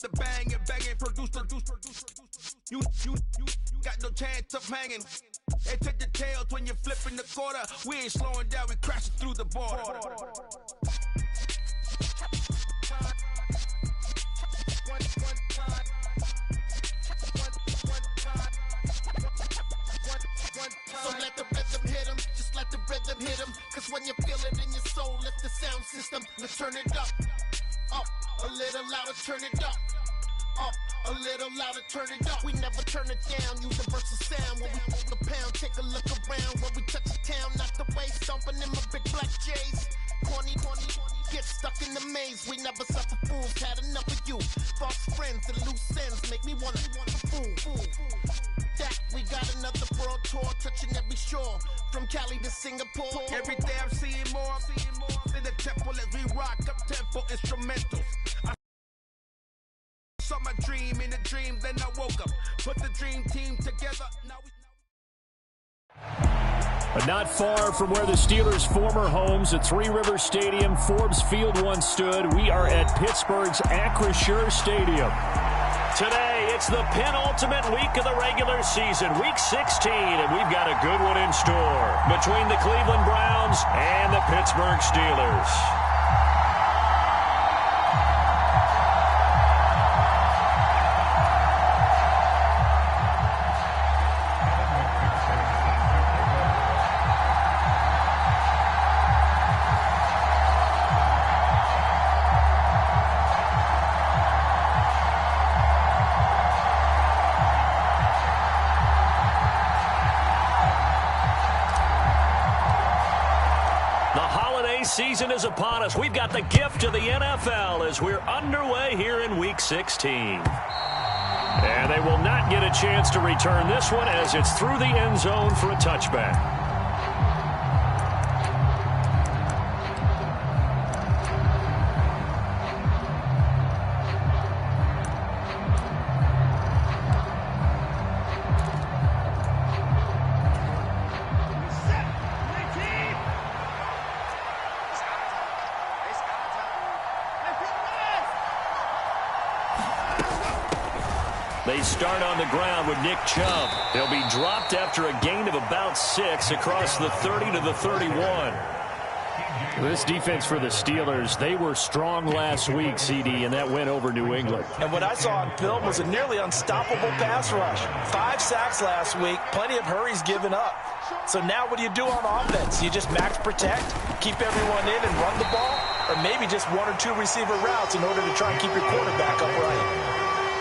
The bang and banging, produce. You got no chance of hanging. They take the tails when you're flipping the quarter. We ain't slowing down, we crashing through the border. So let the rhythm hit him, just let the rhythm hit him. Cause when you feel it in your soul, lift the sound system. Let's turn it up, a little louder, turn it up. A little louder, turn it up. We never turn it down, universal sound. When we move the pound, take a look around. When we touch the town, not the way, stomping in my big black J's. Corny, get stuck in the maze. We never suffer fools, had enough of you. False friends and loose ends make me wanna fool. That we got another world tour, touching every shore. From Cali to Singapore. Every day I'm seeing more in the temple as we rock up tempo instrumentals. Saw my dream in a dream, then I woke up. Put the dream team together. Now we... But not far from where the Steelers' former homes at Three Rivers Stadium, Forbes Field once stood, we are at Pittsburgh's Acrisure Stadium. Today, it's the penultimate week of the regular season, Week 16, and we've got a good one in store between the Cleveland Browns and the Pittsburgh Steelers. Season is upon us. We've got the gift of the NFL as we're underway here in Week 16. And they will not get a chance to return this one as it's through the end zone for a touchback. They start on the ground with Nick Chubb. He'll be dropped after a gain of about 6 across the 30 to the 31. This defense for the Steelers, they were strong last week, CD, and that went over New England. And what I saw on film was a nearly unstoppable pass rush. 5 sacks last week, plenty of hurries given up. So now what do you do on offense? You just max protect, keep everyone in and run the ball, or maybe just 1 or 2 receiver routes in order to try and keep your quarterback upright?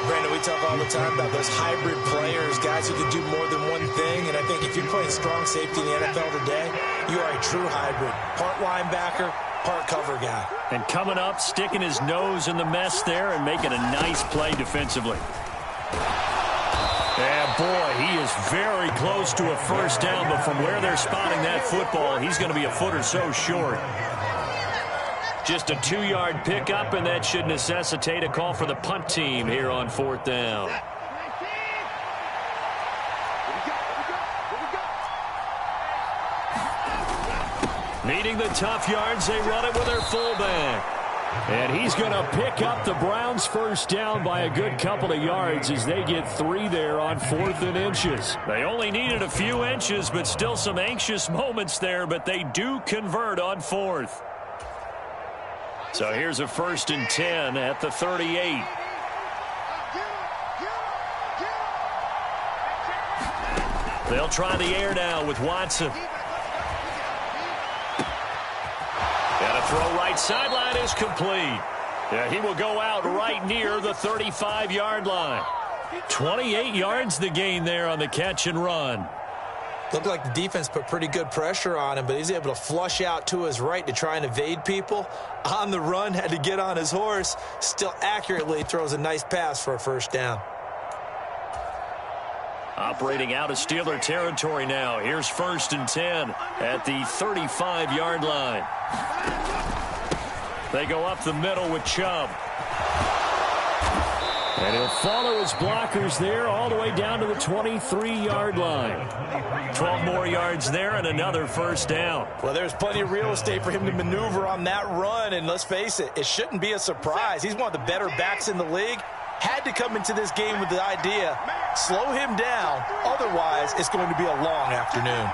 Brandon, we talk all the time about those hybrid players, guys who can do more than one thing. And I think if you're playing strong safety in the NFL today, you are a true hybrid. Part linebacker, part cover guy. And coming up, sticking his nose in the mess there and making a nice play defensively. Yeah, boy, he is very close to a first down, but from where they're spotting that football, he's going to be a foot or so short. Just a 2-yard pickup, and that should necessitate a call for the punt team here on 4th down. Needing the tough yards, they run it with their fullback. And he's going to pick up the Browns' first down by a good couple of yards as they get 3 there on 4th and inches. They only needed a few inches, but still some anxious moments there, but they do convert on 4th. So here's a 1st and 10 at the 38. They'll try the air now with Watson. And a throw right sideline is complete. Yeah, he will go out right near the 35-yard line. 28 yards the gain there on the catch and run. Looked like the defense put pretty good pressure on him, but he's able to flush out to his right to try and evade people. On the run, had to get on his horse. Still accurately throws a nice pass for a first down. Operating out of Steeler territory now. Here's 1st and 10 at the 35-yard line. They go up the middle with Chubb. And he'll follow his blockers there all the way down to the 23-yard line. 12 more yards there and another first down. Well, there's plenty of real estate for him to maneuver on that run, and let's face it, it shouldn't be a surprise. He's one of the better backs in the league. had to come into this game with the idea, slow him down, otherwise it's going to be a long afternoon.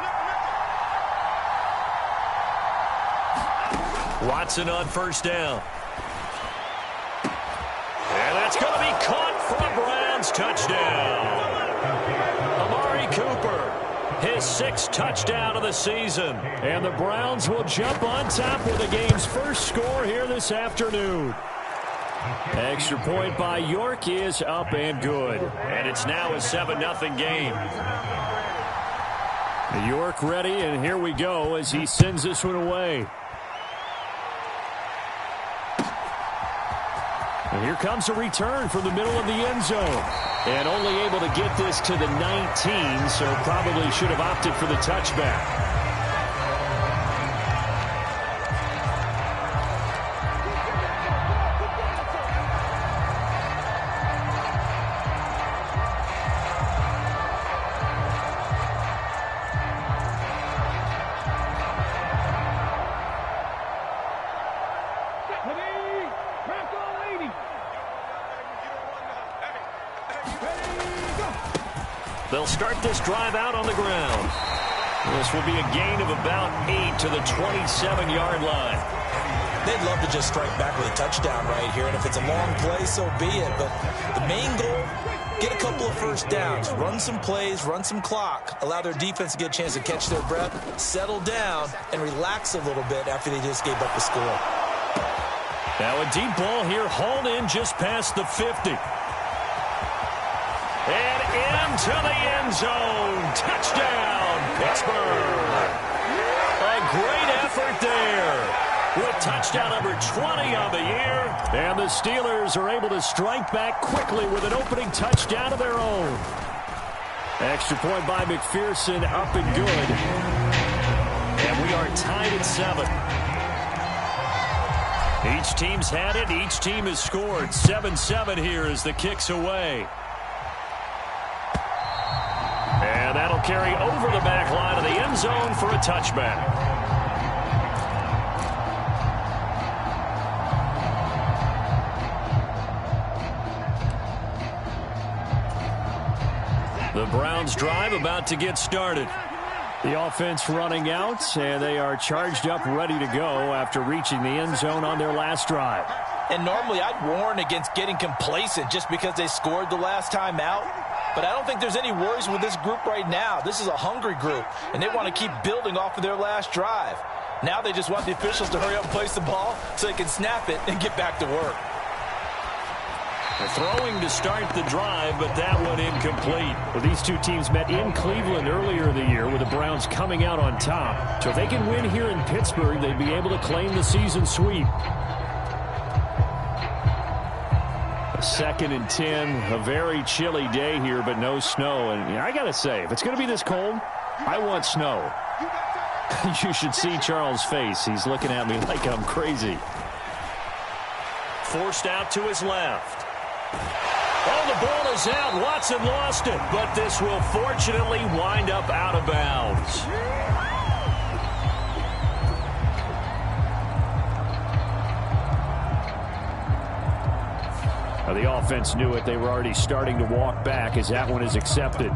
Watson on first down. And that's going to be caught for a Browns touchdown. Amari Cooper, his 6th touchdown of the season. And the Browns will jump on top with the game's first score here this afternoon. Extra point by York is up and good. And it's now a 7-0 game. York ready, and here we go as he sends this one away. And here comes a return from the middle of the end zone. And only able to get this to the 19, so probably should have opted for the touchback. They'll start this drive out on the ground. This will be a gain of about 8 to the 27-yard line. They'd love to just strike back with a touchdown right here, and if it's a long play, so be it. But the main goal, get a couple of first downs, run some plays, run some clock, allow their defense to get a chance to catch their breath, settle down, and relax a little bit after they just gave up the score. Now a deep ball here, hauled in just past the 50. And into the end zone. Touchdown, Pittsburgh. A great effort there. With touchdown number 20 on the year. And the Steelers are able to strike back quickly with an opening touchdown of their own. Extra point by McPherson, up and good. And we are tied at 7. Each team's had it. Each team has scored. 7-7 here as the kick's away. And that'll carry over the back line of the end zone for a touchback. The Browns drive about to get started. The offense running out, and they are charged up, ready to go after reaching the end zone on their last drive. And normally I'd warn against getting complacent just because they scored the last time out. But I don't think there's any worries with this group right now. This is a hungry group, and they want to keep building off of their last drive. Now they just want the officials to hurry up and place the ball so they can snap it and get back to work. They're throwing to start the drive, but that one incomplete. Well, these two teams met in Cleveland earlier in the year with the Browns coming out on top. So if they can win here in Pittsburgh, they'd be able to claim the season sweep. 2nd and 10, a very chilly day here, but no snow. And I got to say, if it's going to be this cold, I want snow. You should see Charles' face. He's looking at me like I'm crazy. Forced out to his left. Oh, the ball is out. Watson lost it, but this will fortunately wind up out of bounds. The offense knew it. They were already starting to walk back as that one is accepted.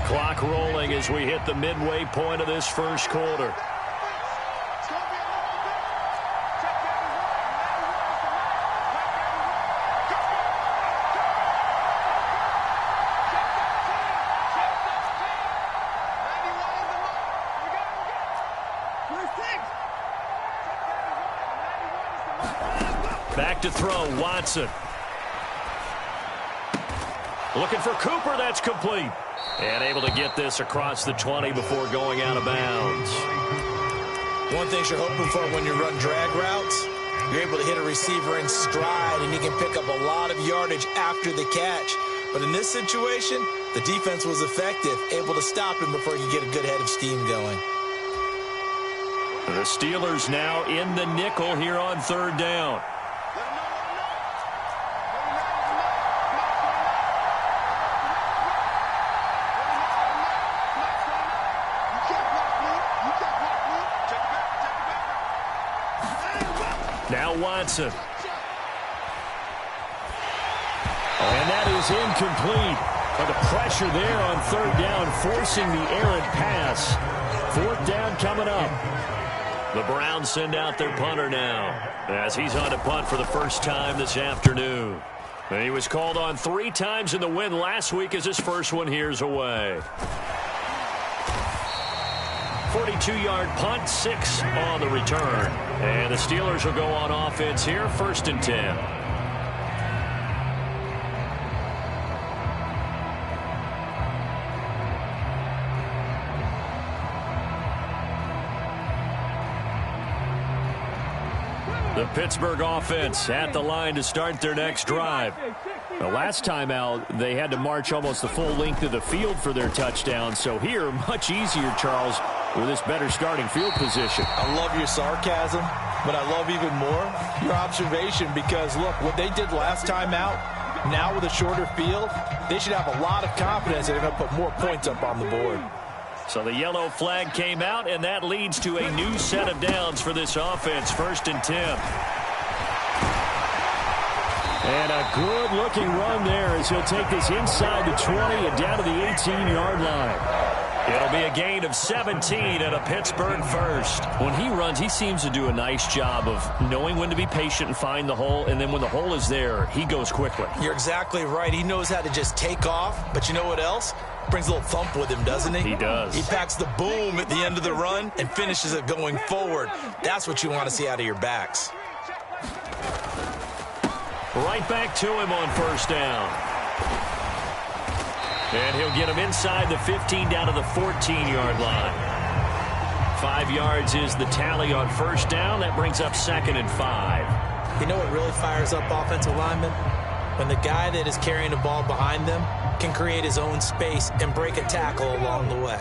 Clock rolling as we hit the midway point of this first quarter. Back to throw, Watson. Looking for Cooper, that's complete. And able to get this across the 20 before going out of bounds. One thing you're hoping for when you run drag routes, you're able to hit a receiver in stride, and you can pick up a lot of yardage after the catch. But in this situation, the defense was effective, able to stop him before you get a good head of steam going. The Steelers now in the nickel here on third down. Now Watson. And that is incomplete. But the pressure there on third down, forcing the errant pass. Fourth down coming up. The Browns send out their punter now, as he's on to punt for the first time this afternoon. And he was called on 3 times in the win last week as his first one here's away. 42-yard punt, 6 on the return. And the Steelers will go on offense here, 1st and 10. The Pittsburgh offense at the line to start their next drive. The last time out, they had to march almost the full length of the field for their touchdown. So here, much easier, Charles, with this better starting field position. I love your sarcasm, but I love even more your observation because, look, what they did last time out, now with a shorter field, they should have a lot of confidence they're going to put more points up on the board. So the yellow flag came out, and that leads to a new set of downs for this offense. 1st and 10. And a good-looking run there as he'll take this inside the 20 and down to the 18-yard line. It'll be a gain of 17 and a Pittsburgh first. When he runs, he seems to do a nice job of knowing when to be patient and find the hole, and then when the hole is there, he goes quickly. You're exactly right. He knows how to just take off, but you know what else? Brings a little thump with him, doesn't he? He does. He packs the boom at the end of the run and finishes it going forward. That's what you want to see out of your backs. Right back to him on 1st down. And he'll get him inside the 15 down to the 14-yard line. 5 yards is the tally on 1st down. That brings up 2nd and 5. You know what really fires up offensive linemen? When the guy that is carrying the ball behind them can create his own space and break a tackle along the way.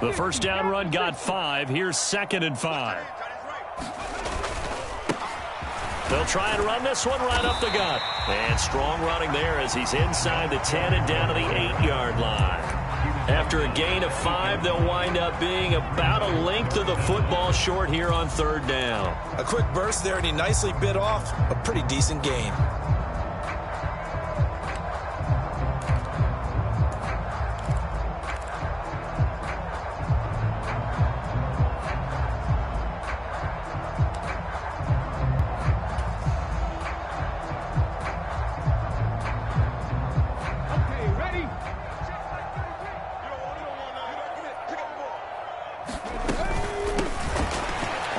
The 1st down run got 5. Here's 2nd and 5. They'll try and run this one right up the gut. And strong running there as he's inside the 10 and down to the 8-yard line. After a gain of 5, they'll wind up being about a length of the football short here on 3rd down. A quick burst there, and he nicely bit off a pretty decent gain.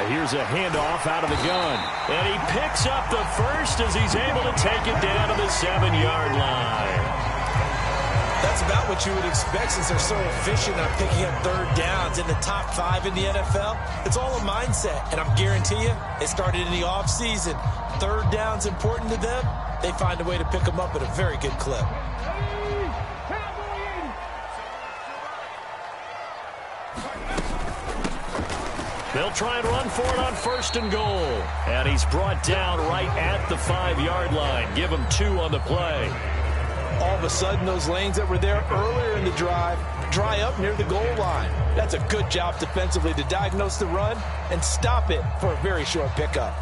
Here's a handoff out of the gun. And he picks up the first as he's able to take it down to the 7-yard line. That's about what you would expect since they're so efficient on picking up 3rd downs in the top 5 in the NFL. It's all a mindset, and I guarantee you, it started in the offseason. 3rd down's important to them. They find a way to pick them up at a very good clip. They'll try and run for it on 1st and goal. And he's brought down right at the 5-yard line. Give him 2 on the play. All of a sudden, those lanes that were there earlier in the drive dry up near the goal line. That's a good job defensively to diagnose the run and stop it for a very short pickup.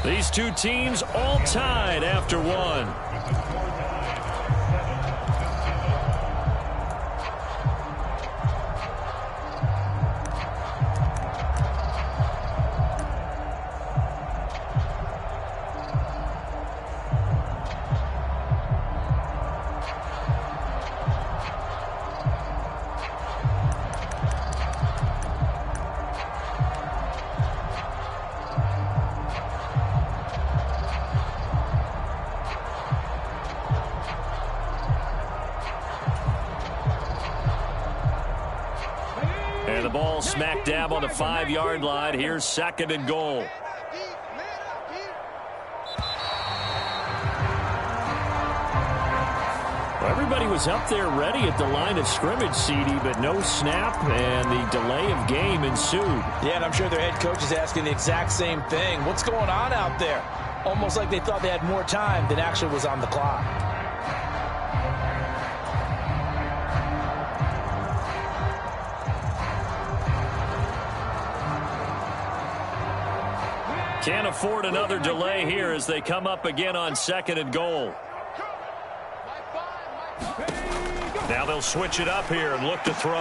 These two teams all tied after 1. And the ball smack dab on the 5-yard line. Here's 2nd and goal. everybody was up there ready at the line of scrimmage, CD, but no snap, and the delay of game ensued. Yeah, and I'm sure their head coach is asking the exact same thing. What's going on out there? Almost like they thought they had more time than actually was on the clock. Can't afford another delay here as they come up again on 2nd and goal. Now they'll switch it up here and look to throw.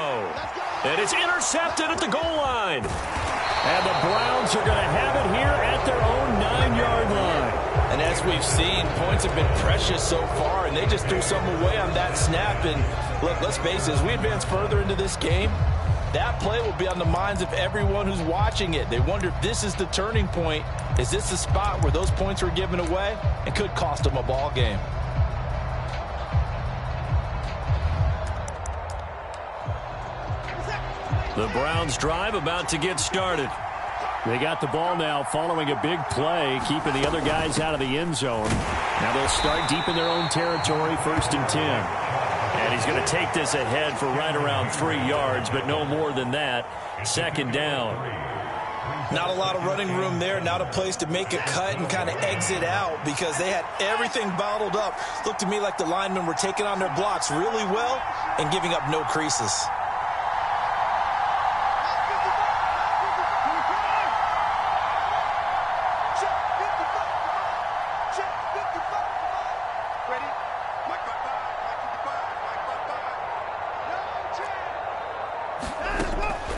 And it's intercepted at the goal line. And the Browns are going to have it here at their own 9-yard line. And as we've seen, points have been precious so far, and they just threw some away on that snap. And look, let's face it, as we advance further into this game, that play will be on the minds of everyone who's watching it. They wonder if this is the turning point. Is this the spot where those points were given away? It could cost them a ball game. The Browns drive about to get started. They got the ball now following a big play, keeping the other guys out of the end zone. Now they'll start deep in their own territory, 1st and 10. And he's going to take this ahead for right around 3 yards, but no more than that. 2nd down. Not a lot of running room there, not a place to make a cut and kind of exit out because they had everything bottled up. Looked to me like the linemen were taking on their blocks really well and giving up no creases.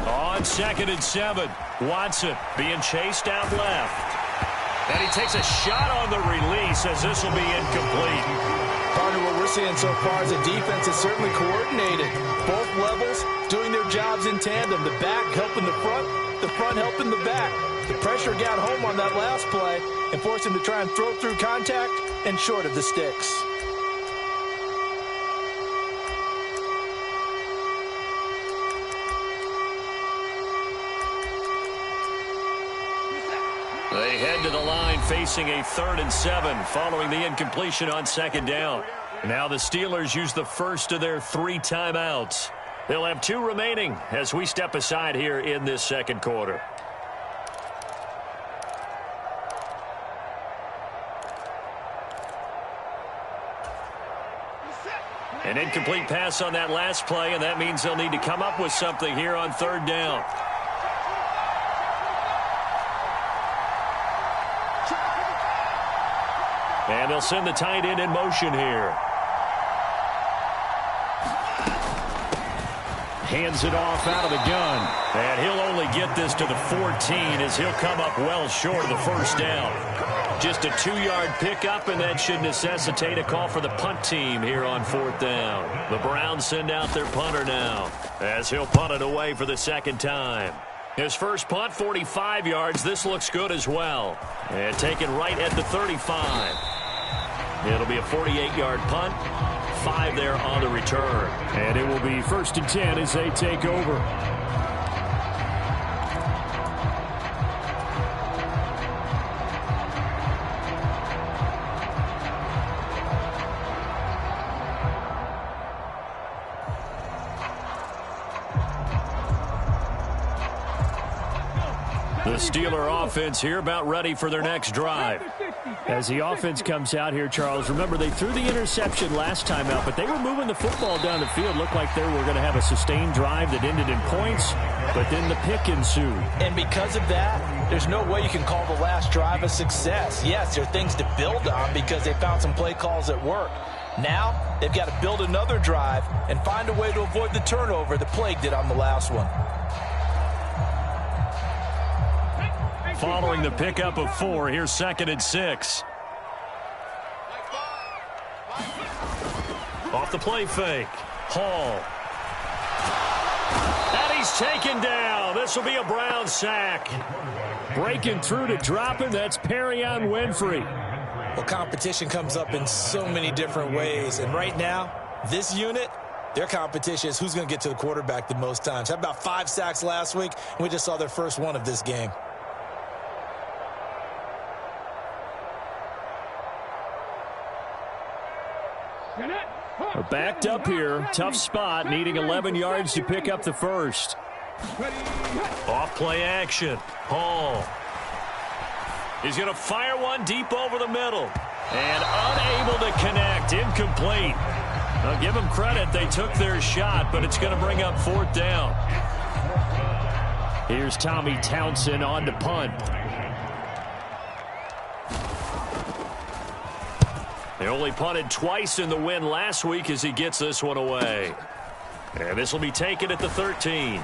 On 2nd and 7, Watson being chased out left. And he takes a shot on the release as this will be incomplete. Partner, what we're seeing so far is a defense is certainly coordinated. Both levels doing their jobs in tandem. The back helping the front helping the back. The pressure got home on that last play and forced him to try and throw through contact and short of the sticks. They head to the line facing a 3rd and 7 following the incompletion on 2nd down. Now the Steelers use the first of their 3 timeouts. They'll have 2 remaining as we step aside here in this 2nd quarter. An incomplete pass on that last play, and that means they'll need to come up with something here on 3rd down. And they'll send the tight end in motion here. Hands it off out of the gun. And he'll only get this to the 14 as he'll come up well short of the 1st down. Just a 2-yard pickup, and that should necessitate a call for the punt team here on 4th down. The Browns send out their punter now as he'll punt it away for the 2nd time. His first punt, 45 yards. This looks good as well. And taken right at the 35. It'll be a 48-yard punt. 5 there on the return. And it will be 1st and 10 as they take over. The Steeler offense here about ready for their next drive. As the offense comes out here, Charles, remember they threw the interception last time out, but they were moving the football down the field. Looked like they were going to have a sustained drive that ended in points, but then the pick ensued. And because of that, there's no way you can call the last drive a success. Yes, there are things to build on because they found some play calls that work. Now, they've got to build another drive and find a way to avoid the turnover that plagued it on the last one. Following the pickup of 4, here's 2nd and 6. Off the play fake. Hall. And he's taken down. This will be a Brown sack. Breaking through to drop him, that's Perrion Winfrey. Well, competition comes up in so many different ways. And right now, this unit, their competition is who's going to get to the quarterback the most times. Had about 5 sacks last week, and we just saw their first one of this game. A backed up here. Tough spot, needing 11 yards to pick up the first. Off play action. Hall. He's going to fire one deep over the middle. And unable to connect. Incomplete. Now give them credit. They took their shot, but it's going to bring up 4th down. Here's Tommy Townsend on to punt. They only punted twice in the win last week as he gets this one away. And this will be taken at the 13.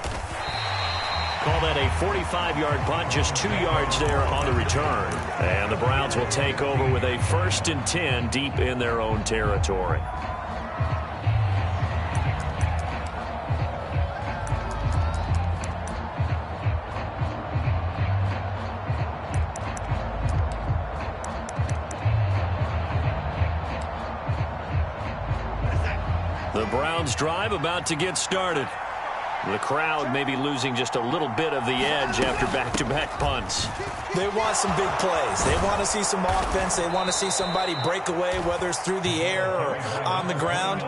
Call that a 45-yard punt, just 2 yards there on the return. And the Browns will take over with a 1st and 10 deep in their own territory. The Browns drive about to get started. The crowd may be losing just a little bit of the edge after back-to-back punts. They want some big plays. They want to see some offense. They want to see somebody break away, whether it's through the air or on the ground.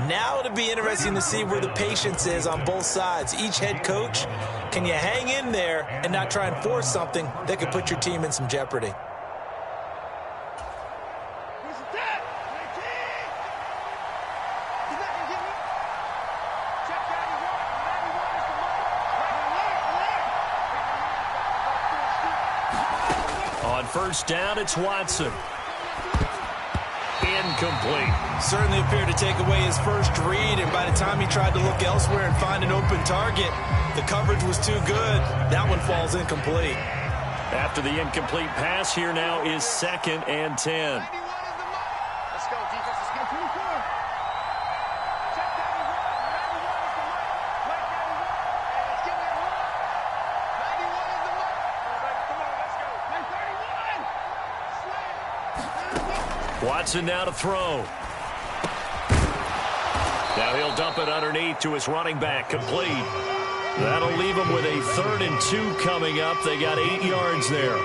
Now it'll be interesting to see where the patience is on both sides. Each head coach, can you hang in there and not try and force something that could put your team in some jeopardy? First down, it's Watson. Incomplete. Certainly appeared to take away his first read, and by the time he tried to look elsewhere and find an open target, the coverage was too good. That one falls incomplete. After the incomplete pass, here now is 2nd and 10. Watson now to throw. Now he'll dump it underneath to his running back, complete. That'll leave him with a 3rd and 2 coming up. They got 8 yards there.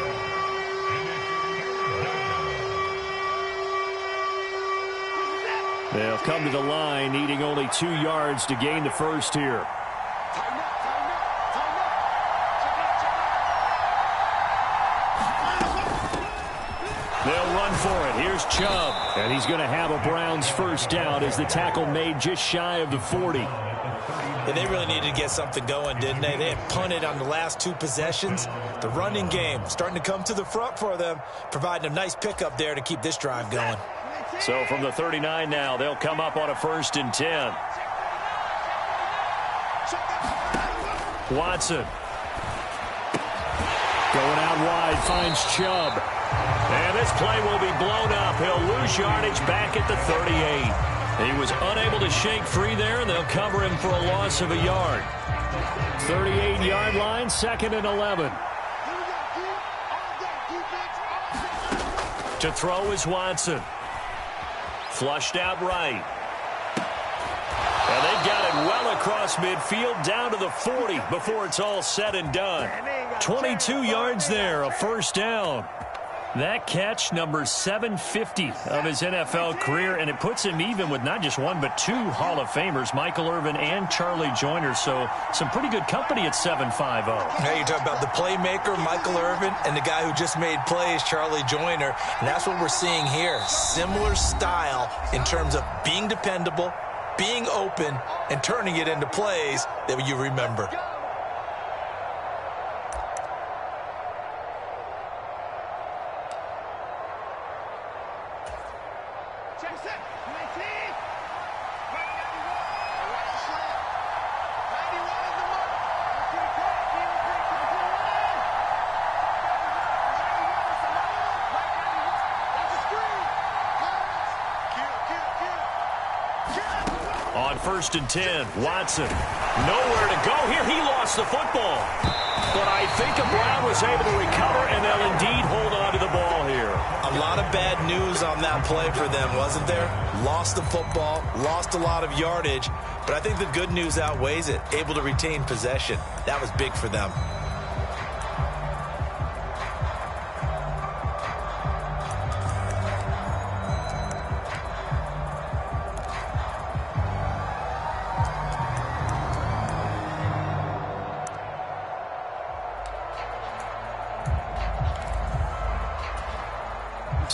They'll come to the line, needing only 2 yards to gain the first here. They'll run for it. Here's Chubb. And he's going to have a Browns first down as the tackle made just shy of the 40. Yeah, they really needed to get something going, didn't they? They had punted on the last 2 possessions. The running game starting to come to the front for them, providing a nice pickup there to keep this drive going. So from the 39 now, they'll come up on a 1st and 10. Watson. Going out wide, finds Chubb. And this play will be blown up. He'll lose yardage back at the 38. He was unable to shake free there, and they'll cover him for a loss of a yard. 38-yard line, 2nd and 11. To throw is Watson. Flushed out right. And they've got it well across midfield down to the 40 before it's all said and done. 22 yards there, a first down. That catch, number 750 of his NFL career, and it puts him even with not just one but 2 Hall of Famers, Michael Irvin and Charlie Joyner. So some pretty good company at 750. Now you're talking about the playmaker, Michael Irvin, and the guy who just made plays, Charlie Joyner. And that's what we're seeing here. Similar style in terms of being dependable, being open, and turning it into plays that you remember. On 1st and 10, Watson. Nowhere to go here. He lost the football. But I think a Brown was able to recover, and they'll indeed hold on to the ball here. A lot of bad news on that play for them, wasn't there? Lost the football, lost a lot of yardage, but I think the good news outweighs it. Able to retain possession. That was big for them.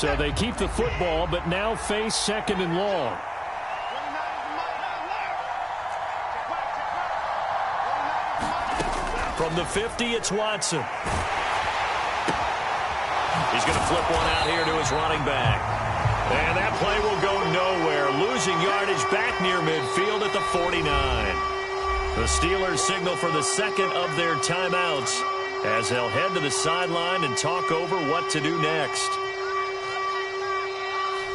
So they keep the football, but now face 2nd and long. From the 50, it's Watson. He's going to flip one out here to his running back. And that play will go nowhere. Losing yardage back near midfield at the 49. The Steelers signal for the second of their timeouts as they'll head to the sideline and talk over what to do next.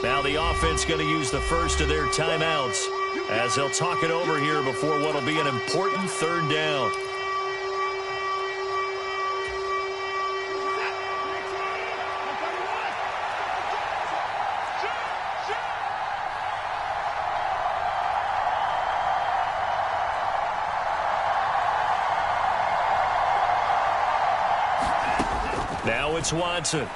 Now the offense going to use the first of their timeouts as they'll talk it over here before what will be an important 3rd down. Now it's Watson.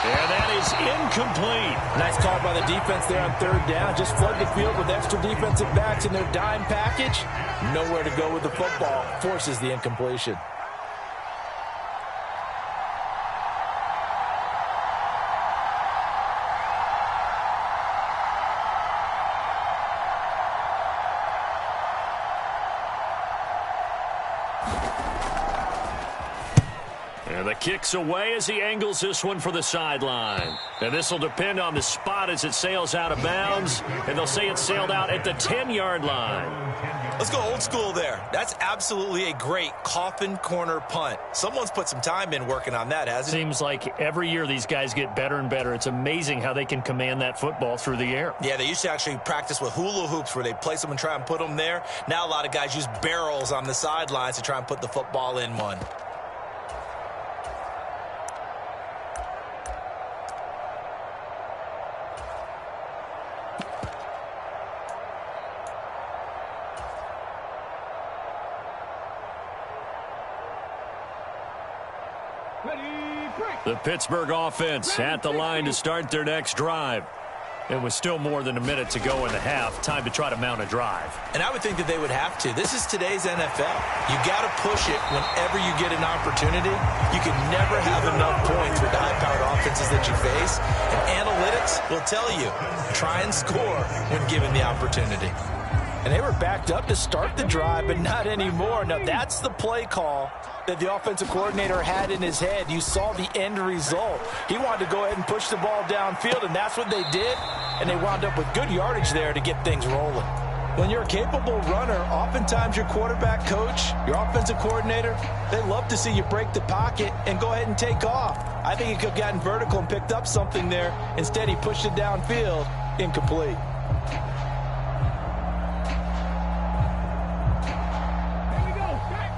And that is incomplete. Nice call by the defense there on 3rd down. Just flood the field with extra defensive backs in their dime package. Nowhere to go with the football. Forces the incompletion. And the kick's away as he angles this one for the sideline. And this will depend on the spot as it sails out of bounds. And they'll say it sailed out at the 10-yard line. Let's go old school there. That's absolutely a great coffin corner punt. Someone's put some time in working on that, hasn't it? Seems like every year these guys get better and better. It's amazing how they can command that football through the air. Yeah, they used to actually practice with hula hoops where they place them and try and put them there. Now a lot of guys use barrels on the sidelines to try and put the football in one. The Pittsburgh offense at the line to start their next drive. It was still more than a minute to go in the half. Time to try to mount a drive. And I would think that they would have to. This is today's NFL. You got to push it whenever you get an opportunity. You can never have enough points with the high-powered offenses that you face. And analytics will tell you, try and score when given the opportunity. And they were backed up to start the drive, but not anymore. Now, that's the play call that the offensive coordinator had in his head. You saw the end result. He wanted to go ahead and push the ball downfield, and that's what they did. And they wound up with good yardage there to get things rolling. When you're a capable runner, oftentimes your quarterback coach, your offensive coordinator, they love to see you break the pocket and go ahead and take off. I think he could have gotten vertical and picked up something there. Instead, he pushed it downfield, incomplete.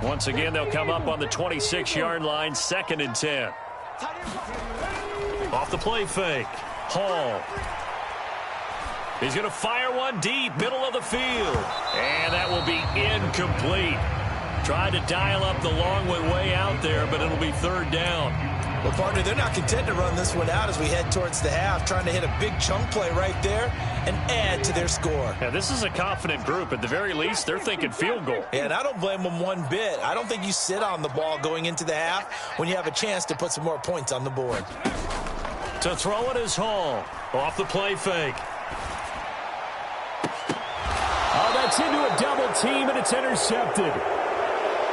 Once again, they'll come up on the 26-yard line, 2nd and 10. Off the play fake, Hall. He's going to fire one deep, middle of the field. And that will be incomplete. Tried to dial up the long way out there, but it'll be 3rd down. Well, partner, they're not content to run this one out as we head towards the half, trying to hit a big chunk play right there and add to their score. Yeah, this is a confident group. At the very least, they're thinking field goal. Yeah, and I don't blame them one bit. I don't think you sit on the ball going into the half when you have a chance to put some more points on the board. To throw it is Hall. Off the play fake. Oh, that's into a double team, and it's intercepted.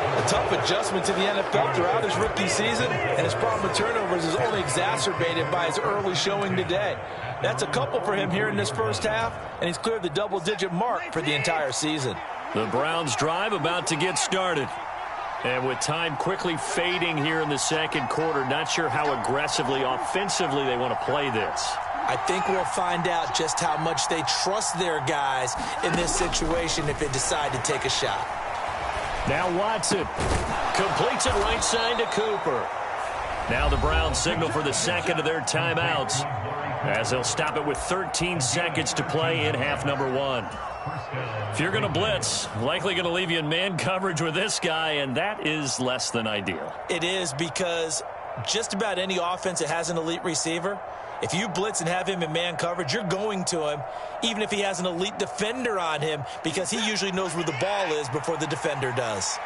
A tough adjustment to the NFL throughout his rookie season, and his problem with turnovers is only exacerbated by his early showing today. That's a couple for him here in this first half, and he's cleared the double-digit mark for the entire season. The Browns drive about to get started. And with time quickly fading here in the second quarter, not sure how aggressively, offensively they want to play this. I think we'll find out just how much they trust their guys in this situation if they decide to take a shot. Now Watson completes it right side to Cooper. Now the Browns signal for the second of their timeouts as they'll stop it with 13 seconds to play in half number 1. If you're going to blitz, likely going to leave you in man coverage with this guy, and that is less than ideal. It is, because just about any offense that has an elite receiver, if you blitz and have him in man coverage, you're going to him, even if he has an elite defender on him, because he usually knows where the ball is before the defender does.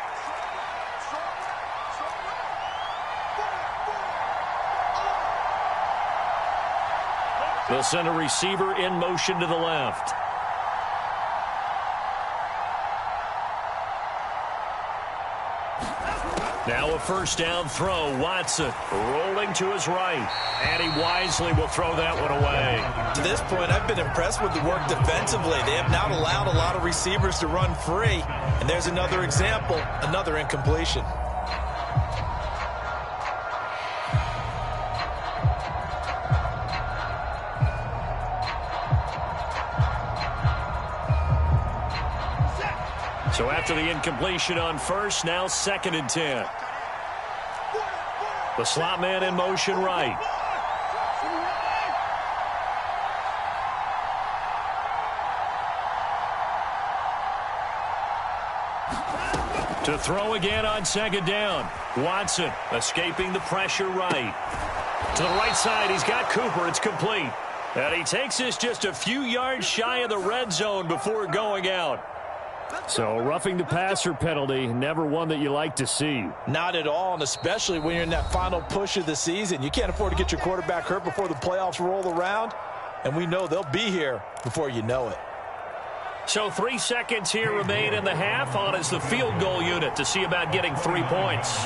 They'll send a receiver in motion to the left. Now a first down throw. Watson rolling to his right. And he wisely will throw that one away. To this point, I've been impressed with the work defensively. They have not allowed a lot of receivers to run free. And there's another example, another incompletion. So after the incompletion on first, now 2nd and 10. The slot man in motion right. To throw again on 2nd down. Watson escaping the pressure right. To the right side, he's got Cooper. It's complete. And he takes this just a few yards shy of the red zone before going out. So roughing the passer penalty, never one that you like to see. Not at all, and especially when you're in that final push of the season. You can't afford to get your quarterback hurt before the playoffs roll around, and we know they'll be here before you know it. So 3 seconds here remain in the half. On is the field goal unit to see about getting 3 points.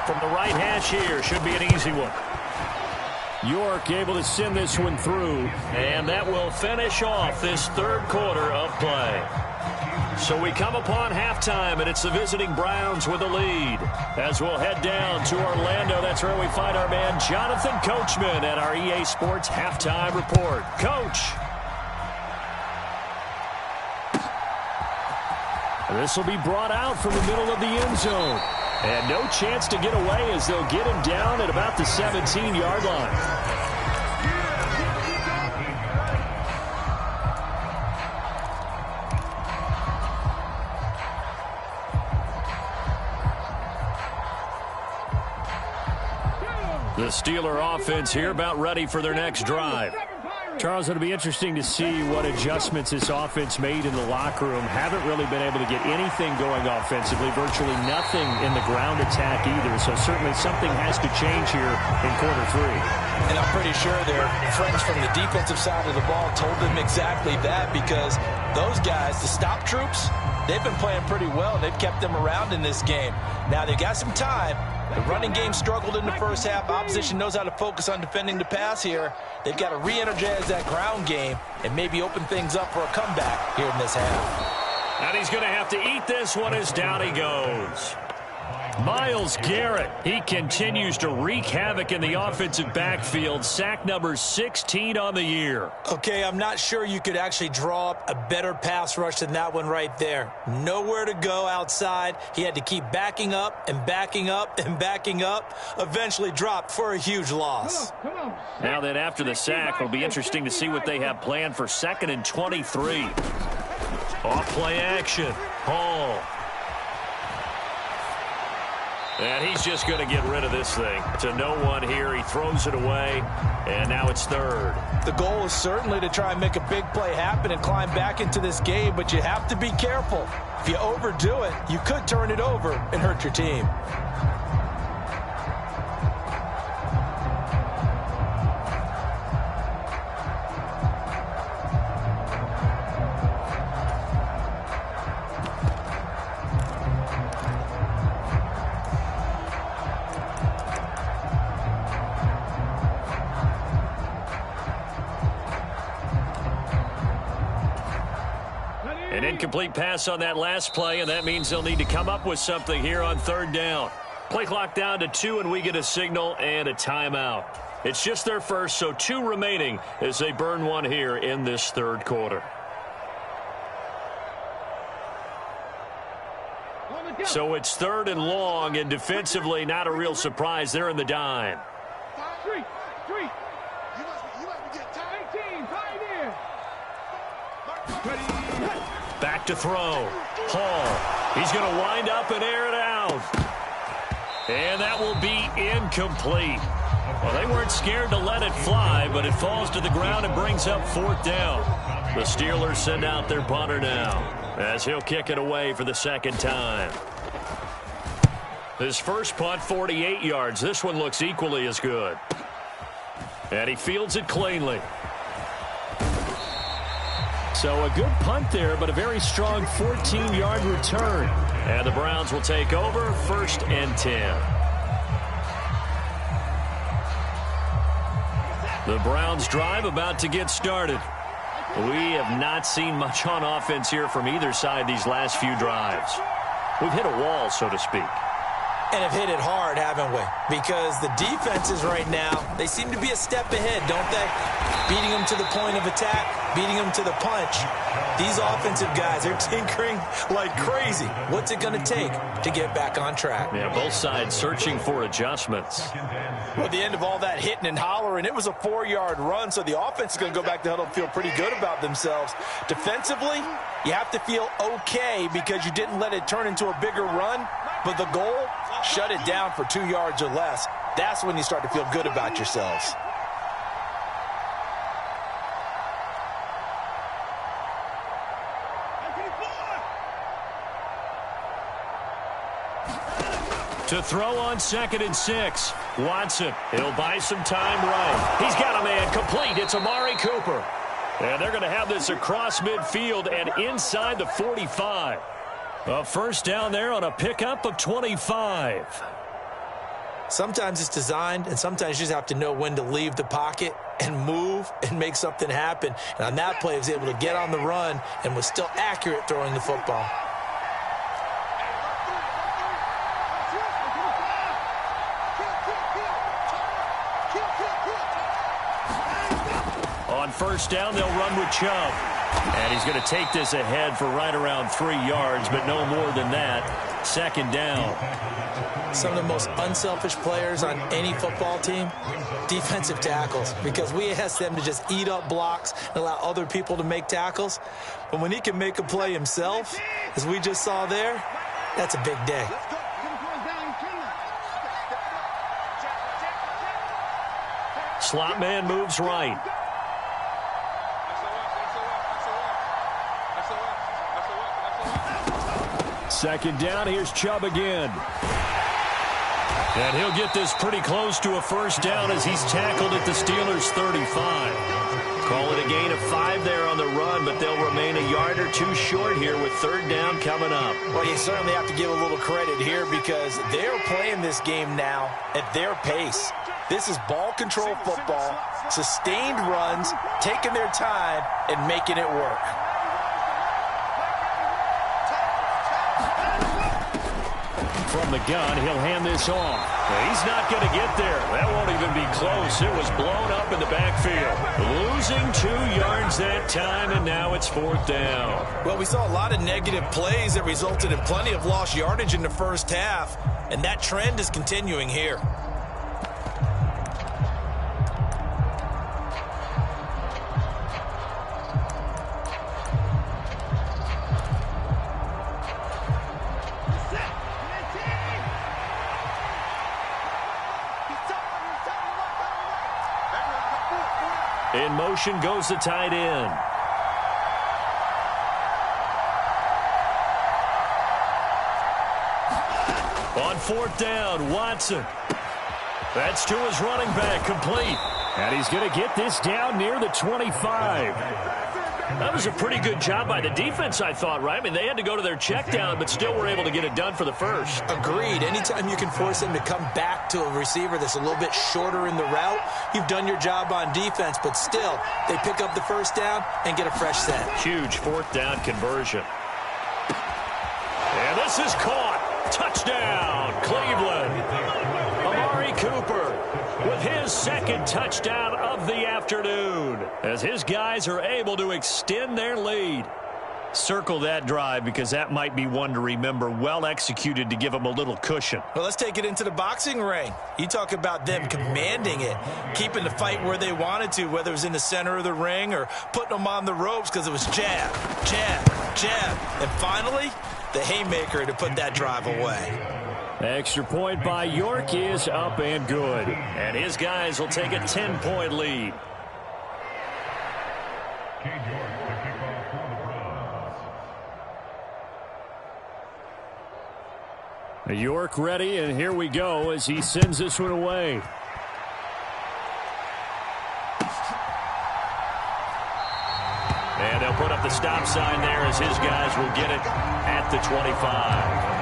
From the right hash here, should be an easy one. York able to send this one through, and that will finish off this 3rd quarter of play. So we come upon halftime, and it's the visiting Browns with a lead. As we'll head down to Orlando, that's where we find our man Jonathan Coachman at our EA Sports Halftime Report. Coach. This will be brought out from the middle of the end zone. And no chance to get away as they'll get him down at about the 17-yard line. The Steeler offense here about ready for their next drive. Charles, it'll be interesting to see what adjustments this offense made in the locker room. Haven't really been able to get anything going offensively, virtually nothing in the ground attack either. So certainly something has to change here in quarter 3. And I'm pretty sure their friends from the defensive side of the ball told them exactly that, because those guys, the stop troops, they've been playing pretty well. They've kept them around in this game. Now they've got some time. The running game struggled in the first half. Opposition knows how to focus on defending the pass here. They've got to re-energize that ground game and maybe open things up for a comeback here in this half. And he's going to have to eat this one as down he goes. Myles Garrett, he continues to wreak havoc in the offensive backfield. Sack number 16 on the year. Okay, I'm not sure you could actually draw up a better pass rush than that one right there. Nowhere to go outside. He had to keep backing up and backing up and backing up. Eventually dropped for a huge loss. Now then, after the sack, it'll be interesting to see what they have planned for 2nd and 23. Off play action. Hall. And he's just going to get rid of this thing. To no one here. He throws it away, and now it's 3rd. The goal is certainly to try and make a big play happen and climb back into this game, but you have to be careful. If you overdo it, you could turn it over and hurt your team. An incomplete pass on that last play, and that means they'll need to come up with something here on 3rd down. Play clock down to 2, and we get a signal and a timeout. It's just their first, so 2 remaining as they burn one here in this 3rd quarter. So it's 3rd and long, and defensively not a real surprise. They're in the dime. Back to throw. Hall. He's going to wind up and air it out. And that will be incomplete. Well, they weren't scared to let it fly, but it falls to the ground and brings up 4th down. The Steelers send out their punter now, as he'll kick it away for the 2nd time. His first punt, 48 yards. This one looks equally as good. And he fields it cleanly. So a good punt there, but a very strong 14-yard return. And the Browns will take over 1st and 10. The Browns drive about to get started. We have not seen much on offense here from either side these last few drives. We've hit a wall, so to speak. And have hit it hard, haven't we? Because the defenses right now, they seem to be a step ahead, don't they? Beating them to the point of attack, beating them to the punch. These offensive guys are tinkering like crazy. What's it going to take to get back on track? Yeah, both sides searching for adjustments. Well, at the end of all that hitting and hollering, it was a 4-yard run, so the offense is going to go back to huddle and feel pretty good about themselves. Defensively, you have to feel okay because you didn't let it turn into a bigger run, but the goal, shut it down for 2 yards or less. That's when you start to feel good about yourselves. To throw on 2nd and 6. Watson, he'll buy some time right. He's got a man complete. It's Amari Cooper. And they're going to have this across midfield and inside the 45. A first down there on a pickup of 25. Sometimes it's designed, and sometimes you just have to know when to leave the pocket and move and make something happen. And on that play, he was able to get on the run and was still accurate throwing the football. On first down, they'll run with Chubb. And he's going to take this ahead for right around 3 yards, but no more than that. 2nd down. Some of the most unselfish players on any football team, defensive tackles, because we ask them to just eat up blocks and allow other people to make tackles. But when he can make a play himself, as we just saw there, that's a big day. Slot man moves right. Second down, here's Chubb again. And he'll get this pretty close to a first down as he's tackled at the Steelers' 35. Call it a gain of 5 there on the run, but they'll remain a yard or two short here with 3rd down coming up. Well, you certainly have to give a little credit here because they're playing this game now at their pace. This is ball control football, sustained runs, taking their time, and making it work. From the gun, he'll hand this off. He's not going to get there. That won't even be close. It was blown up in the backfield. Losing 2 yards that time, and now it's 4th down. Well, we saw a lot of negative plays that resulted in plenty of lost yardage in the first half, and that trend is continuing here. In motion goes the tight end. On 4th down, Watson. That's to his running back, complete. And he's going to get this down near the 25. That was a pretty good job by the defense, I thought, right? I mean, they had to go to their check down, but still were able to get it done for the first. Agreed. Anytime you can force them to come back to a receiver that's a little bit shorter in the route, you've done your job on defense, but still, they pick up the first down and get a fresh set. Huge 4th down conversion. And this is caught. Touchdown, Cleveland. Amari Cooper with his 2nd touchdown of the afternoon as his guys are able to extend their lead. Circle that drive because that might be one to remember. Well executed to give them a little cushion. Well, let's take it into the boxing ring. You talk about them commanding it, keeping the fight where they wanted to, whether it was in the center of the ring or putting them on the ropes because it was jab, jab, jab. And finally, the haymaker to put that drive away. Extra point by York is up and good. And his guys will take a 10-point lead. York ready, and here we go as he sends this one away. And they'll put a up the stop sign there as his guys will get it at the 25.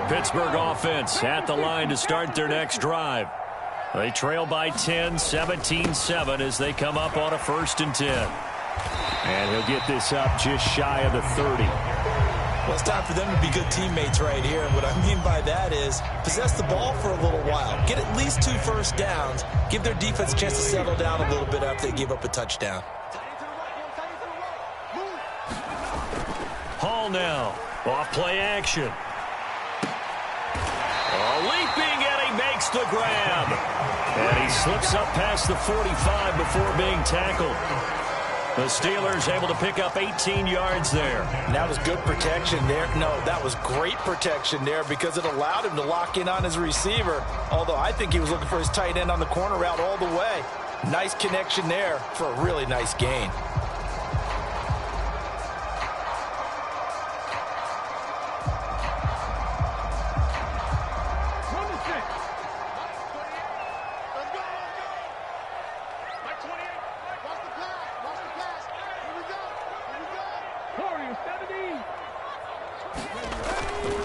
Pittsburgh offense at the line to start their next drive. They trail by 10, 17-7 as they come up on a 1st and 10. And he'll get this up just shy of the 30. Well, it's time for them to be good teammates right here. And what I mean by that is possess the ball for a little while. Get at least 2 first downs. Give their defense a chance to settle down a little bit after they give up a touchdown. Hall now. Off play action. Leaping, and he makes the grab. And he slips up past the 45 before being tackled. The Steelers able to pick up 18 yards there. And that was good protection there. No, that was great protection there because it allowed him to lock in on his receiver. Although I think he was looking for his tight end on the corner route all the way. Nice connection there for a really nice gain.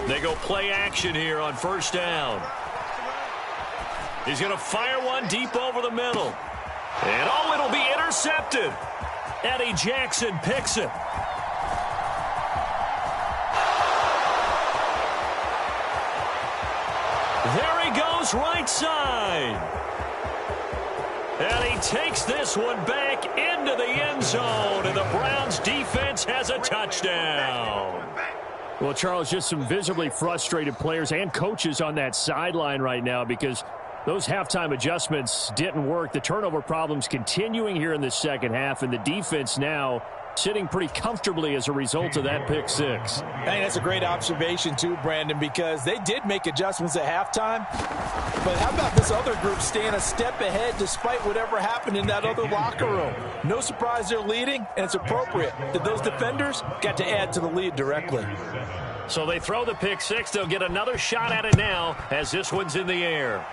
They go play action here on 1st down. He's going to fire one deep over the middle. And it'll be intercepted. Eddie Jackson picks it. There he goes right side. And he takes this one back into the end zone. And the Browns defense has a touchdown. Well, Charles, just some visibly frustrated players and coaches on that sideline right now because those halftime adjustments didn't work. The turnover problems continuing here in the second half, and the defense now sitting pretty comfortably as a result of that pick six. I think that's a great observation too, Brandon, because they did make adjustments at halftime. But how about this other group staying a step ahead despite whatever happened in that other locker room? No surprise they're leading, and it's appropriate that those defenders got to add to the lead directly. So they throw the pick six. They'll get another shot at it now as this one's in the air.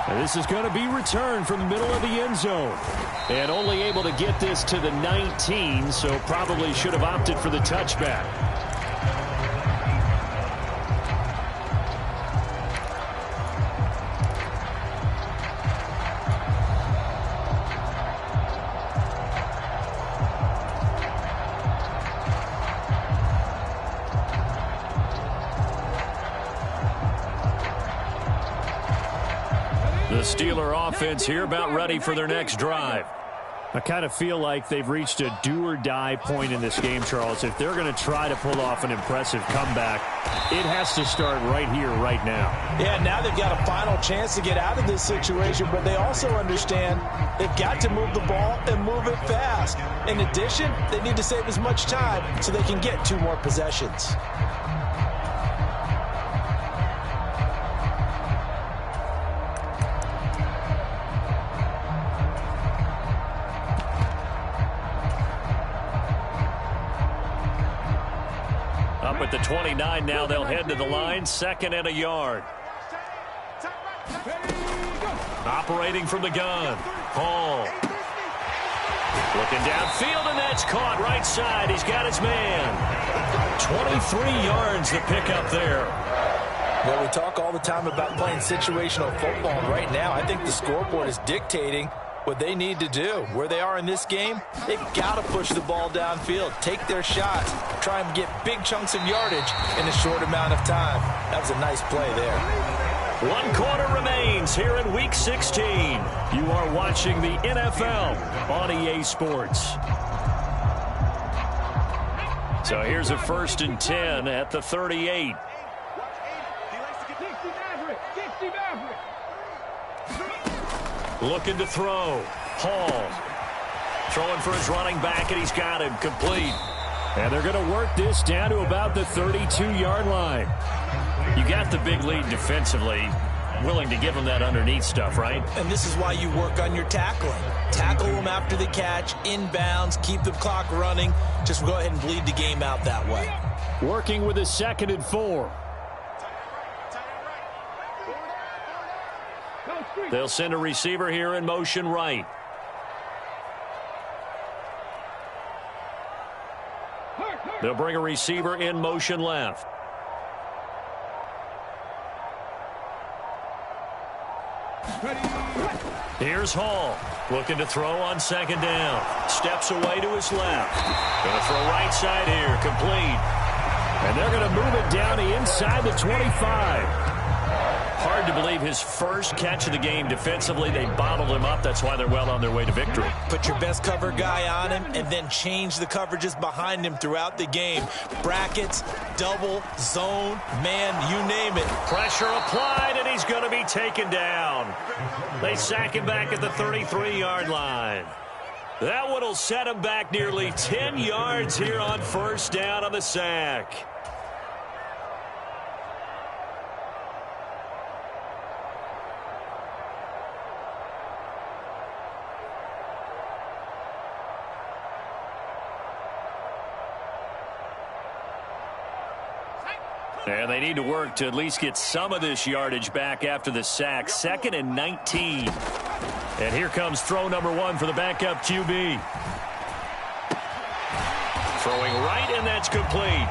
And this is going to be returned from the middle of the end zone. And only able to get this to the 19, so probably should have opted for the touchback. The Steeler offense here about ready for their next drive. I kind of feel like they've reached a do-or-die point in this game, Charles. If they're going to try to pull off an impressive comeback, it has to start right here, right now. Yeah, now they've got a final chance to get out of this situation, but they also understand they've got to move the ball and move it fast. In addition, they need to save as much time so they can get 2 more possessions. At the 29 now, they'll head to the line, 2nd and a yard. Operating from the gun, Hall. Looking downfield, and that's caught right side. He's got his man. 23 yards to pick up there. Well, we talk all the time about playing situational football. Right now, I think the scoreboard is dictating what they need to do. Where they are in this game, they've got to push the ball downfield, take their shots, try and get big chunks of yardage in a short amount of time. That was a nice play there. 1 quarter remains here in Week 16. You are watching the NFL on EA Sports. So here's a 1st and 10 at the 38. Looking to throw. Hall. Throwing for his running back, and he's got him complete. And they're going to work this down to about the 32-yard line. You got the big lead defensively. willing to give him that underneath stuff, right? And this is why you work on your tackling. Tackle them after the catch, inbounds, keep the clock running. Just go ahead and bleed the game out that way. Working with a 2nd and 4. They'll send a receiver here in motion right. They'll bring a receiver in motion left. Here's Hall, looking to throw on 2nd down. Steps away to his left. Going to throw right side here, complete. And they're going to move it down to inside the 25. Hard to believe his first catch of the game defensively. They bottled him up. That's why they're well on their way to victory. Put your best cover guy on him and then change the coverages behind him throughout the game. Brackets, double, zone, man, you name it. Pressure applied, and he's going to be taken down. They sack him back at the 33-yard line. That one will set him back nearly 10 yards here on 1st down on the sack. And they need to work to at least get some of this yardage back after the sack. 2nd and 19. And here comes throw number 1 for the backup QB. Throwing right, and that's complete.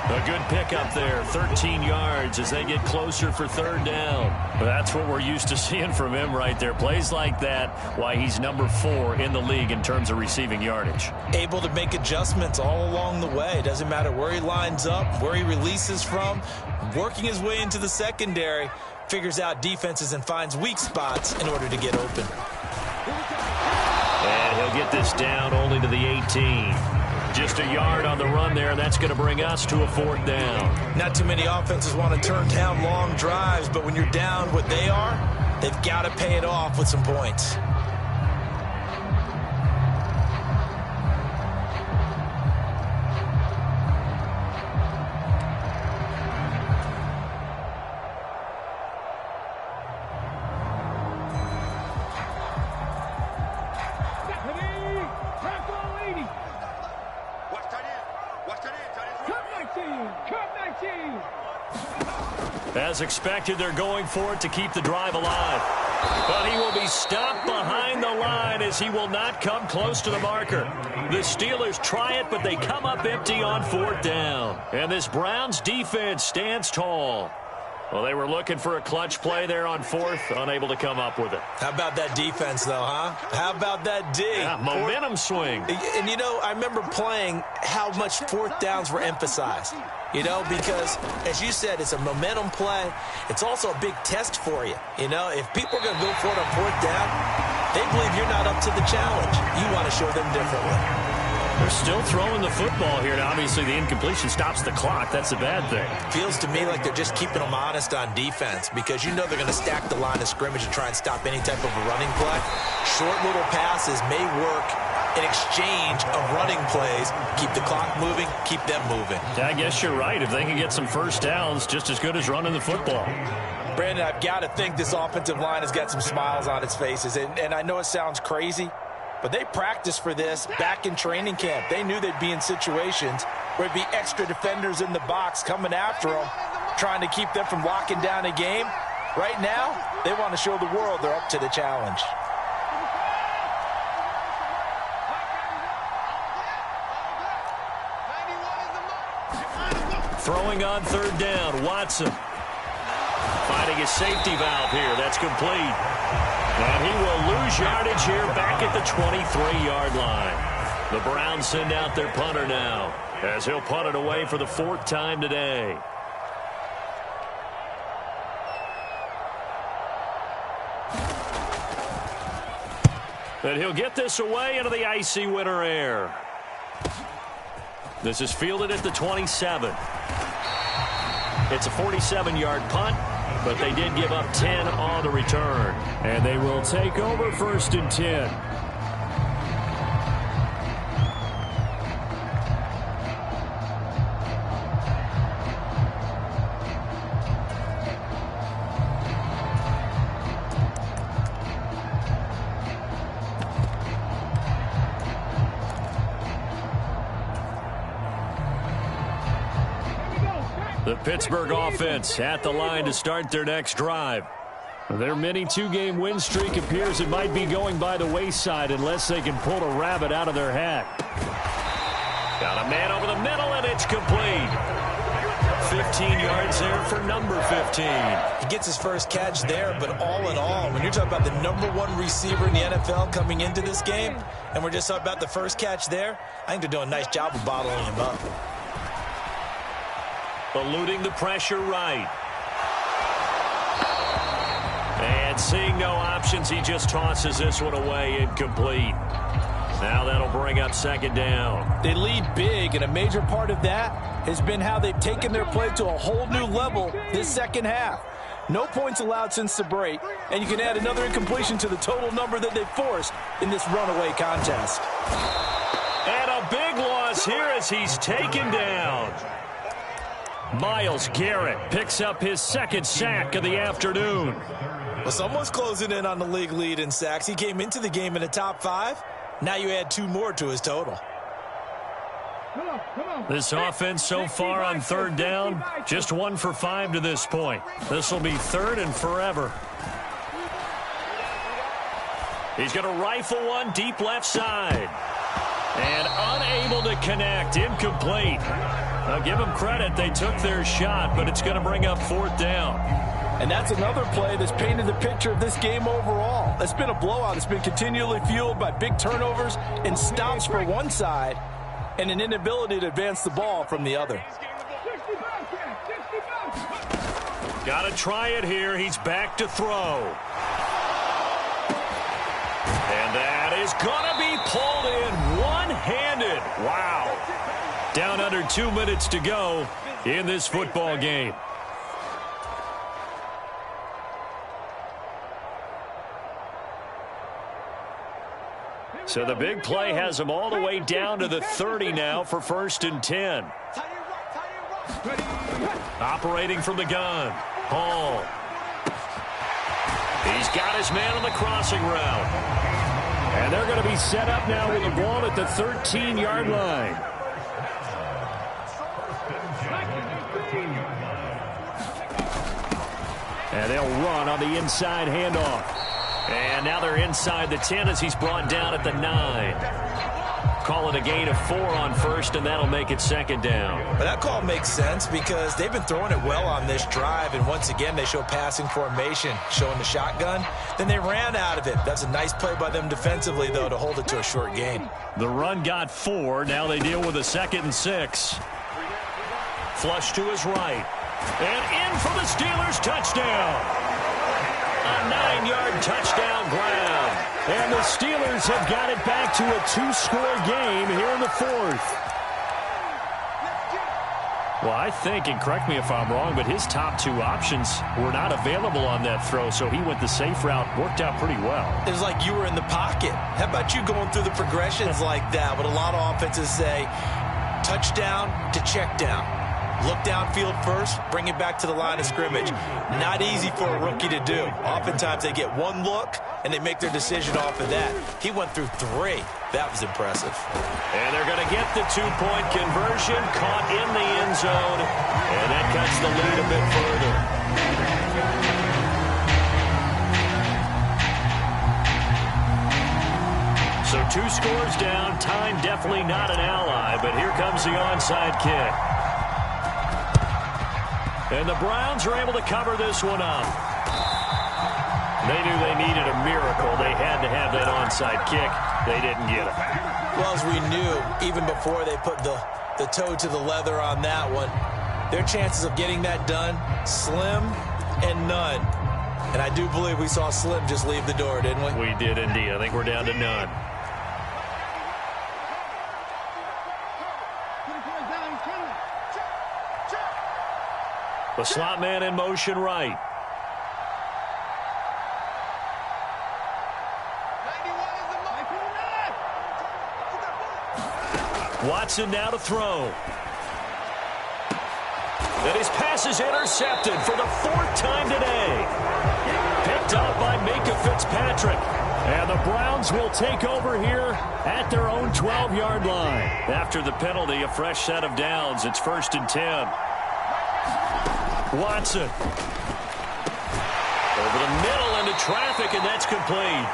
A good pickup there, 13 yards as they get closer for 3rd down. That's what we're used to seeing from him right there. Plays like that, why he's number 4 in the league in terms of receiving yardage. Able to make adjustments all along the way. Doesn't matter where he lines up, where he releases from. Working his way into the secondary, figures out defenses and finds weak spots in order to get open. And he'll get this down only to the 18. Just a yard on the run there, and that's going to bring us to a 4th down. Not too many offenses want to turn down long drives, but when you're down what they are, they've got to pay it off with some points. As expected, they're going for it to keep the drive alive. But he will be stopped behind the line as he will not come close to the marker. The Steelers try it, but they come up empty on 4th down. And this Browns defense stands tall. Well, they were looking for a clutch play there on 4th, unable to come up with it. How about that defense, though, huh? How about that D? Yeah, momentum swing. And, you know, I remember playing how much 4th downs were emphasized. You know, because, as you said, it's a momentum play. It's also a big test for you. You know, if people are going to go for it on 4th down, they believe you're not up to the challenge. You want to show them differently. They're still throwing the football here. Now, obviously, the incompletion stops the clock. That's a bad thing. Feels to me like they're just keeping them honest on defense because you know they're going to stack the line of scrimmage and try and stop any type of a running play. Short little passes may work in exchange of running plays. Keep the clock moving, keep them moving. Yeah, I guess you're right. If they can get some 1st downs, just as good as running the football. Brandon, I've got to think this offensive line has got some smiles on its faces. And I know it sounds crazy, but they practiced for this back in training camp. They knew they'd be in situations where there'd be extra defenders in the box coming after them, trying to keep them from locking down a game. Right now, they want to show the world they're up to the challenge. Throwing on 3rd down, Watson. Finding a safety valve here. That's complete. And he will lose yardage here back at the 23-yard line. The Browns send out their punter now as he'll punt it away for the 4th time today. And he'll get this away into the icy winter air. This is fielded at the 27. It's a 47-yard punt, but they did give up 10 on the return. And they will take over 1st and 10. The Pittsburgh offense at the line to start their next drive. Their mini two-game win streak appears it might be going by the wayside unless they can pull a rabbit out of their hat. Got a man over the middle, and it's complete. 15 yards there for number 15. He gets his first catch there, but all in all, when you're talking about the #1 receiver in the NFL coming into this game, and we're just talking about the first catch there, I think they're doing a nice job of bottling him up. Eluding the pressure right. And seeing no options, he just tosses this one away, incomplete. Now that'll bring up second down. They lead big, and a major part of that has been how they've taken their play to a whole new level this second half. No points allowed since the break, and you can add another incompletion to the total number that they've forced in this runaway contest. And a big loss here as he's taken down. Myles Garrett picks up his second sack of the afternoon. Well, someone's closing in on the league lead in sacks. He came into the game in the top 5. Now you add 2 more to his total. This offense so far on third down, just 1 for 5 to this point. This will be third and forever. He's going to rifle one deep left side. And unable to connect, incomplete. Now give them credit, they took their shot, but it's going to bring up fourth down. And that's another play that's painted the picture of this game overall. It's been a blowout. It's been continually fueled by big turnovers and stops for one side and an inability to advance the ball from the other. Got to try it here. He's back to throw. And that is going to be pulled in one-handed. Wow. Down under 2 minutes to go in this football game. So the big play has them all the way down to the 30 now for 1st and 10. Operating from the gun. Hall. He's got his man on the crossing route. And they're going to be set up now with the ball at the 13-yard line. And they'll run on the inside handoff. And now they're inside the 10 as he's brought down at the 9. Call it a gain of 4 on first, and that'll make it second down. But that call makes sense because they've been throwing it well on this drive, and once again they show passing formation, showing the shotgun. Then they ran out of it. That's a nice play by them defensively, though, to hold it to a short gain. The run got 4. Now they deal with a 2nd and 6. Flush to his right. And in for the Steelers, touchdown. A 9-yard touchdown grab. And the Steelers have got it back to a 2-score game here in the 4th. Well, I think, and correct me if I'm wrong, but his top 2 options were not available on that throw, so he went the safe route. Worked out pretty well. It was like you were in the pocket. How about you going through the progressions like that? What a lot of offenses say, touchdown to check down. Look downfield first, bring it back to the line of scrimmage. Not easy for a rookie to do. Oftentimes they get one look, and they make their decision off of that. He went through 3. That was impressive. And they're going to get the 2-point conversion, caught in the end zone, and that cuts the lead a bit further. So 2 scores down, time definitely not an ally, but here comes the onside kick. And the Browns are able to cover this one up. They knew they needed a miracle. They had to have that onside kick. They didn't get it. Well, as we knew, even before they put the toe to the leather on that one, their chances of getting that done, slim and none. And I do believe we saw Slim just leave the door, didn't we? We did indeed. I think we're down to none. The slot man in motion right. Watson now to throw. And his pass is intercepted for the 4th time today. Picked up by Minka Fitzpatrick. And the Browns will take over here at their own 12-yard line. After the penalty, a fresh set of downs. It's 1st and 10. Watson. Over the middle into traffic, and that's complete.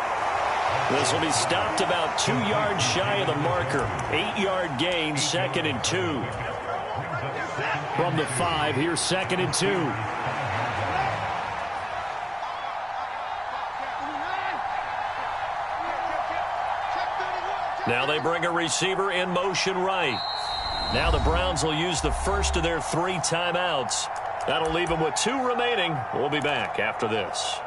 This will be stopped about 2 yards shy of the marker. 8-yard gain, 2nd and 2. From the 5, here's 2nd and 2. Now they bring a receiver in motion right. Now the Browns will use the first of their 3 timeouts. That'll leave them with 2 remaining. We'll be back after this.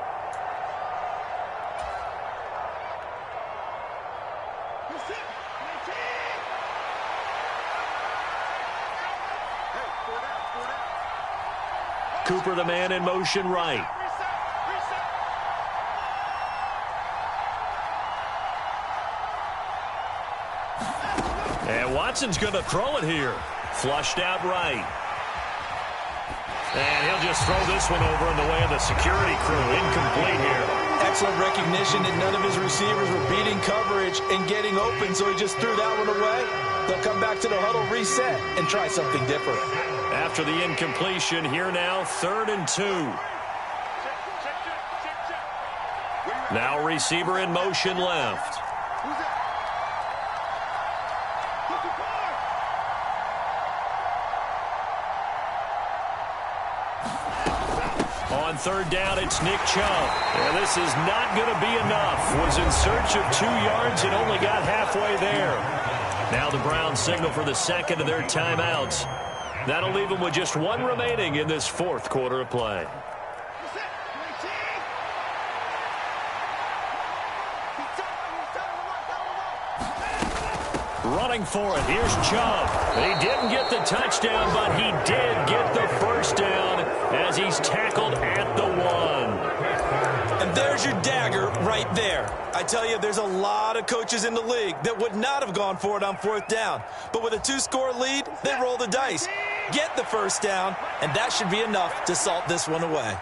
Cooper, the man in motion right. And Watson's going to throw it here. Flushed out right. And he'll just throw this one over in the way of the security crew. Incomplete here. Excellent recognition that none of his receivers were beating coverage and getting open, so he just threw that one away. They'll come back to the huddle, reset, and try something different. After the incompletion, here now, 3rd and 2. Now receiver in motion left. On 3rd down, it's Nick Chubb. And this is not going to be enough. Was in search of 2 yards and only got halfway there. Now the Browns signal for the 2nd of their timeouts. That'll leave them with just 1 remaining in this 4th quarter of play. Running for it. Here's Chubb. He didn't get the touchdown, but he did get the first down as he's tackled at the 1. And there's your dagger right there. I tell you, there's a lot of coaches in the league that would not have gone for it on 4th down. But with a 2-score lead, they roll the dice. Get the first down, and that should be enough to salt this one away.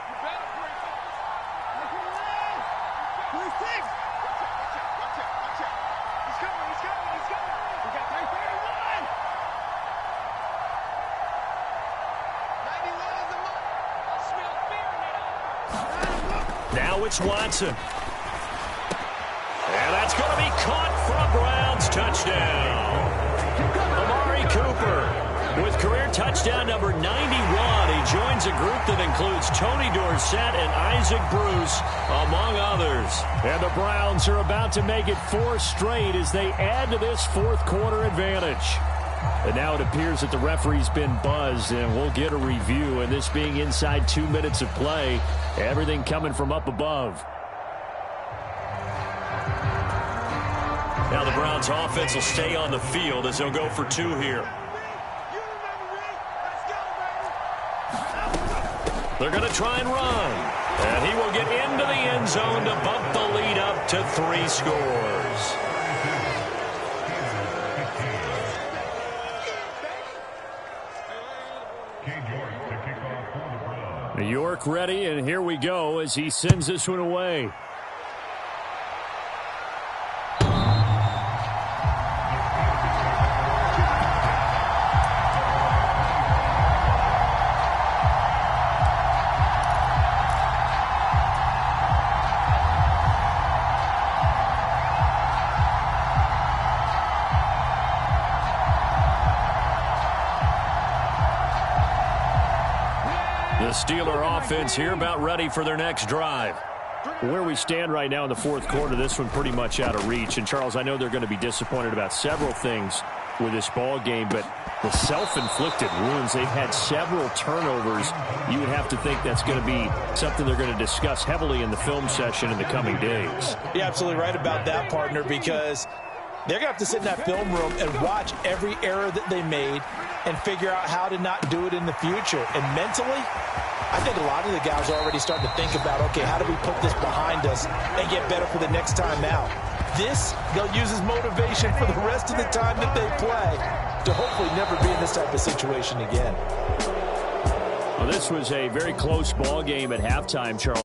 Now it's Watson. And that's going to be caught for a Browns touchdown. Amari Cooper with career touchdown number 91. He joins a group that includes Tony Dorsett and Isaac Bruce, among others. And the Browns are about to make it 4 straight as they add to this 4th quarter advantage. And now it appears that the referee's been buzzed, and we'll get a review. And this being inside 2 minutes of play, everything coming from up above. Now the Browns offense will stay on the field as they'll go for 2 here. They're going to try and run. And he will get into the end zone to bump the lead up to 3 scores. New York ready, and here we go as he sends this one away. Steeler offense here about ready for their next drive. Where we stand right now in the 4th quarter, this one pretty much out of reach. And, Charles, I know they're going to be disappointed about several things with this ball game, but the self-inflicted wounds, they've had several turnovers. You would have to think that's going to be something they're going to discuss heavily in the film session in the coming days. You're absolutely right about that, partner, because they're going to have to sit in that film room and watch every error that they made and figure out how to not do it in the future. And mentally, I think a lot of the guys are already starting to think about, okay, how do we put this behind us and get better for the next time out? This, they'll use as motivation for the rest of the time that they play to hopefully never be in this type of situation again. Well, this was a very close ball game at halftime, Charles.